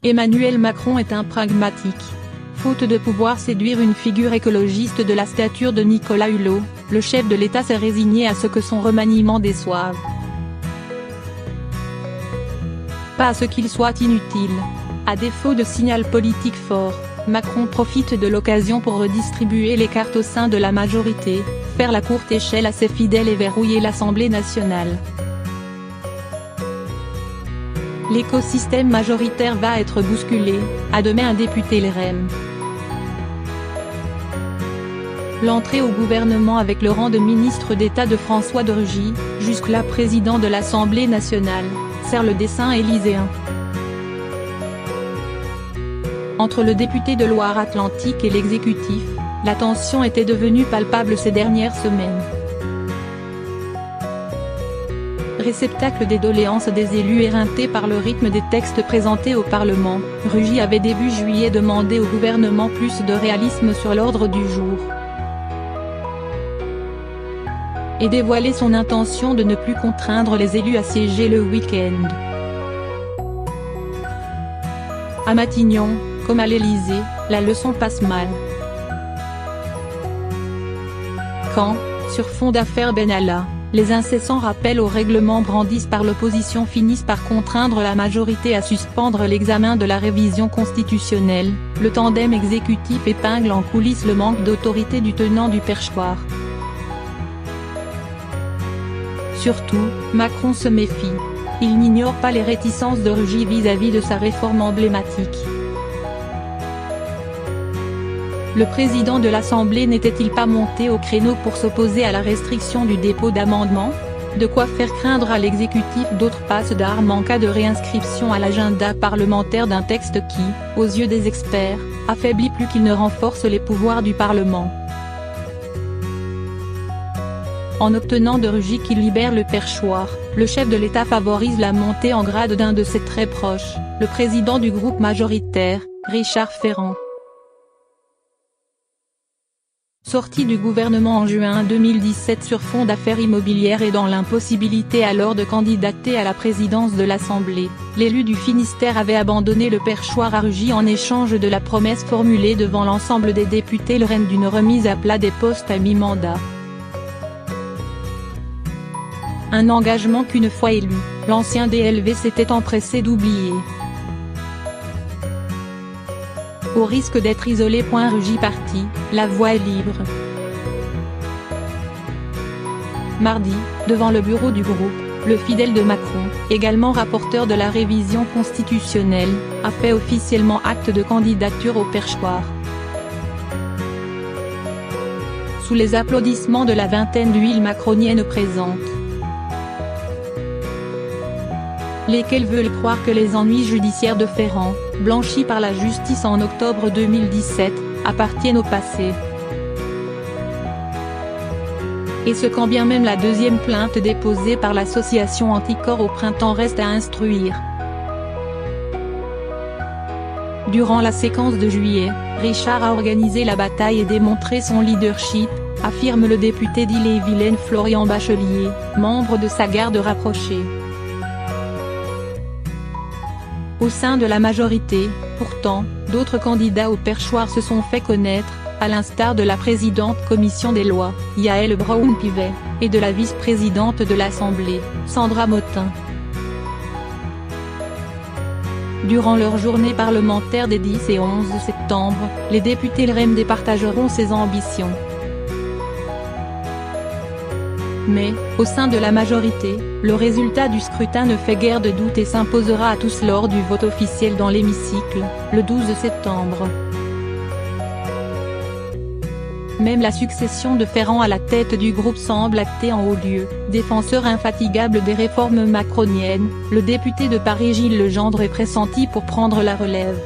Emmanuel Macron est un pragmatique. Faute de pouvoir séduire une figure écologiste de la stature de Nicolas Hulot, le chef de l'État s'est résigné à ce que son remaniement déçoive. Pas à ce qu'il soit inutile. À défaut de signal politique fort, Macron profite de l'occasion pour redistribuer les cartes au sein de la majorité, faire la courte échelle à ses fidèles et verrouiller l'Assemblée nationale. L'écosystème majoritaire va être bousculé, admet un député LREM. L'entrée au gouvernement avec le rang de ministre d'État de François de Rugy, jusque-là président de l'Assemblée nationale, sert le dessein élyséen. Entre le député de Loire-Atlantique et l'exécutif, la tension était devenue palpable ces dernières semaines. Réceptacle des doléances des élus éreintés par le rythme des textes présentés au Parlement, Rugy avait début juillet demandé au gouvernement plus de réalisme sur l'ordre du jour. Et dévoilé son intention de ne plus contraindre les élus à siéger le week-end. À Matignon, comme à l'Élysée, la leçon passe mal. Quand, sur fond d'affaires Benalla, les incessants rappels au règlement brandis par l'opposition finissent par contraindre la majorité à suspendre l'examen de la révision constitutionnelle, le tandem exécutif épingle en coulisses le manque d'autorité du tenant du perchoir. Surtout, Macron se méfie. Il n'ignore pas les réticences de Rugy vis-à-vis de sa réforme emblématique. Le président de l'Assemblée n'était-il pas monté au créneau pour s'opposer à la restriction du dépôt d'amendements? De quoi faire craindre à l'exécutif d'autres passes d'armes en cas de réinscription à l'agenda parlementaire d'un texte qui, aux yeux des experts, affaiblit plus qu'il ne renforce les pouvoirs du Parlement. En obtenant de Rugy qu'il libère le perchoir, le chef de l'État favorise la montée en grade d'un de ses très proches, le président du groupe majoritaire, Richard Ferrand. Sorti du gouvernement en juin 2017 sur fond d'affaires immobilières et dans l'impossibilité alors de candidater à la présidence de l'Assemblée, l'élu du Finistère avait abandonné le perchoir à Rugy en échange de la promesse formulée devant l'ensemble des députés LREM d'une remise à plat des postes à mi-mandat. Un engagement qu'une fois élu, l'ancien DLV s'était empressé d'oublier. Au risque d'être isolé. Rugy parti, la voie est libre. Mardi, devant le bureau du groupe, le fidèle de Macron, également rapporteur de la révision constitutionnelle, a fait officiellement acte de candidature au perchoir. Sous les applaudissements de la vingtaine d'huiles macroniennes présentes. Lesquels veulent croire que les ennuis judiciaires de Ferrand, blanchis par la justice en octobre 2017, appartiennent au passé. Et ce quand bien même la deuxième plainte déposée par l'association Anticorps au printemps reste à instruire. Durant la séquence de juillet, Richard a organisé la bataille et démontré son leadership, affirme le député d'Ille-et-Vilaine Florian Bachelier, membre de sa garde rapprochée. Au sein de la majorité, pourtant, d'autres candidats au perchoir se sont fait connaître, à l'instar de la présidente commission des lois, Yaël Braun-Pivet, et de la vice-présidente de l'Assemblée, Sandra Motin. Durant leur journée parlementaire des 10 et 11 septembre, les députés LREM départageront ses ambitions. Mais, au sein de la majorité, le résultat du scrutin ne fait guère de doute et s'imposera à tous lors du vote officiel dans l'hémicycle, le 12 septembre. Même la succession de Ferrand à la tête du groupe semble actée en haut lieu. Défenseur infatigable des réformes macroniennes, le député de Paris Gilles Legendre est pressenti pour prendre la relève.